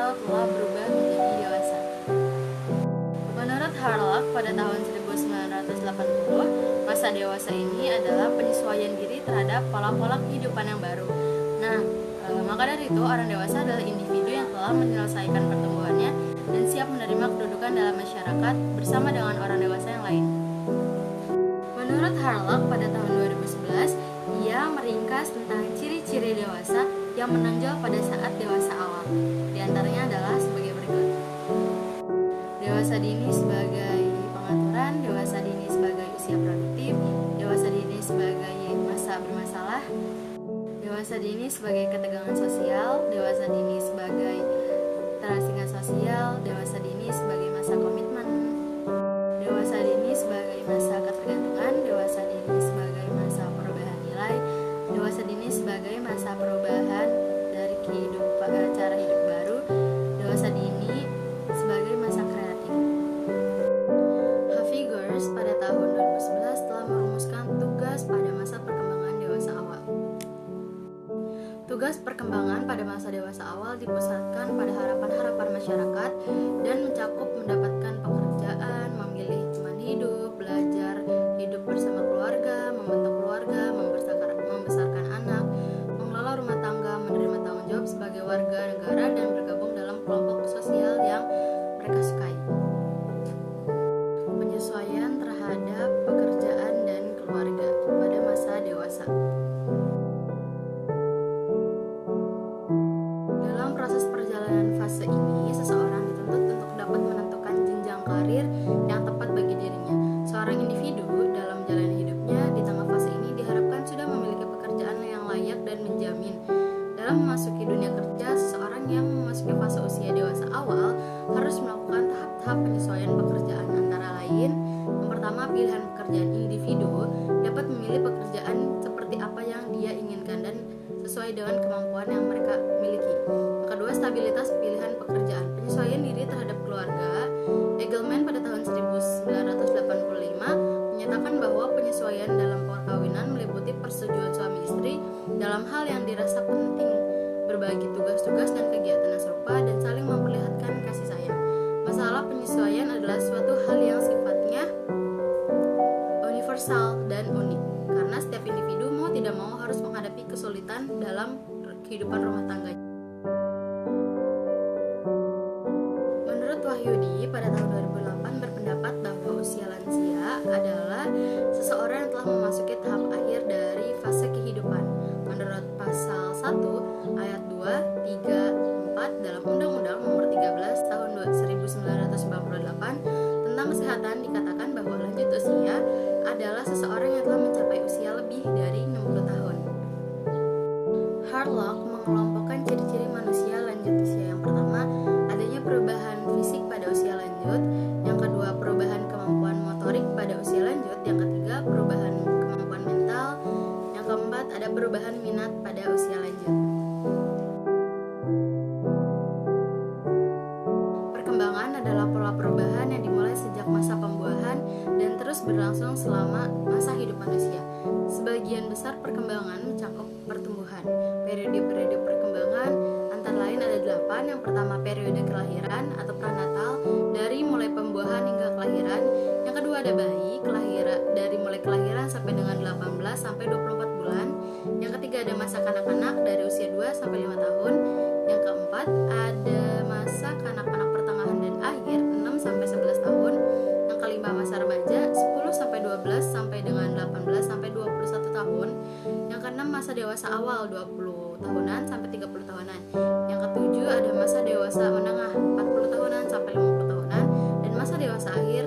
atau telah berubah menjadi dewasa. Menurut Harlock, pada tahun 1980, masa dewasa ini adalah penyesuaian diri terhadap pola-pola kehidupan yang baru. Nah, maka dari itu orang dewasa adalah individu yang telah menyelesaikan pertumbuhannya dan siap menerima kedudukan dalam masyarakat bersama dengan orang dewasa yang lain. Menurut Harlock, pada tahun 2011, ia meringkas tentang ciri-ciri dewasa yang menonjol pada saat dewasa awal. Di antaranya adalah sebagai berikut. Dewasa dini sebagai pengaturan, dewasa dini sebagai usia produktif, dewasa dini sebagai masa bermasalah, dewasa dini sebagai ketegangan sosial, dewasa dini sebagai terasingan sosial, dewasa dini sebagai masa komitmen, dewasa dini sebagai masa ketergantungan, dewasa dini sebagai masa perubahan nilai, dewasa dini sebagai masa perubahan dari cara hidup baru, dewasa dini sebagai masa kreatif. Haviggers pada tahun 2011 telah merumuskan tugas pada masa perkembangan dewasa awal. Tugas perkembangan pada masa dewasa awal dipusatkan pada harapan-harapan masyarakat dan mencakup mendapatkan pekerjaan, memilih teman hidup, belajar hidup bersama keluarga, membentuk keluarga, membesarkan anak, mengelola rumah tangga, menerima tanggung jawab sebagai warga negara, dan bergabung dalam kelompok sosial yang mereka sukai. Penyesuaian terhadap pekerjaan dan keluarga pada masa dewasa. Dalam proses perjalanan fase ini, seseorang dituntut untuk dapat menentukan jenjang karir yang tepat bagi dirinya. Seorang individu dalam menjalani hidupnya di tengah fase ini diharapkan sudah memiliki pekerjaan yang layak dan menjamin. Dalam memasuki dunia kerja, seseorang yang memasuki fase usia dewasa awal harus melakukan tahap-tahap penyesuaian pekerjaan, antara lain: yang pertama, pilihan pekerjaan. Individu dapat memilih pekerjaan seperti apa yang dia inginkan dan sesuai dengan kemampuan yang mereka miliki. Yang kedua, stabilitas pilihan pekerjaan. Penyesuaian diri terhadap keluarga. Eagleman pada tahun 1985 menyatakan bahwa penyesuaian dalam perkawinan meliputi persetujuan suami istri dalam hal yang dirasa penting, berbagi tugas-tugas dan kegiatan yang serupa, dan saling memperlihatkan kasih sayang. Masalah penyesuaian adalah suatu hal yang sifatnya universal dan unik, karena setiap individu mau tidak mau harus menghadapi kesulitan dalam kehidupan rumah tangga. Menurut Wahyudi, pada tahun 2008 berpendapat bahwa usia lansia adalah seseorang yang telah memasuki tahap akhir dari fase kehidupan. Menurut pasal 1 ayat 2, 3, 4 dalam Undang-Undang Nomor 13 tahun 1998 tentang kesehatan dikatakan bahwa lanjut usia adalah seseorang yang telah mencapai usia lebih dari 60 tahun. Harlock mengelompokkan ciri-ciri manusia lanjut usia. Yang pertama, adanya perubahan fisik pada usia lanjut. Yang kedua, perubahan kemampuan motorik pada usia lanjut. Yang ketiga, perubahan kemampuan mental. Yang keempat, ada perubahan minat pada usia lanjut. Perkembangan adalah pola perubahan yang dimulai sejak masa pembuahan dan terus berlangsung selama masa hidup manusia. Sebagian besar perkembangan mencakup pertumbuhan. Periode-periode perkembangan antara lain ada 8. Yang pertama, periode kelahiran atau pranatal, dari mulai pembuahan hingga kelahiran. Yang kedua, ada bayi, dari mulai kelahiran sampai dengan 18 sampai 24 bulan. Yang ketiga, ada masa kanak-kanak dari usia 2 sampai 5 tahun. Yang keempat, ada masa kanak-kanak pertengahan dan akhir 6 sampai 11 tahun. Yang kelima, masa remaja 10 sampai 12 sampai dengan 18 sampai 21 tahun. Yang keenam, masa dewasa awal 20 tahunan sampai 30 tahunan. Yang ketujuh, ada masa dewasa menengah 40 tahunan sampai 50 tahunan, dan masa dewasa akhir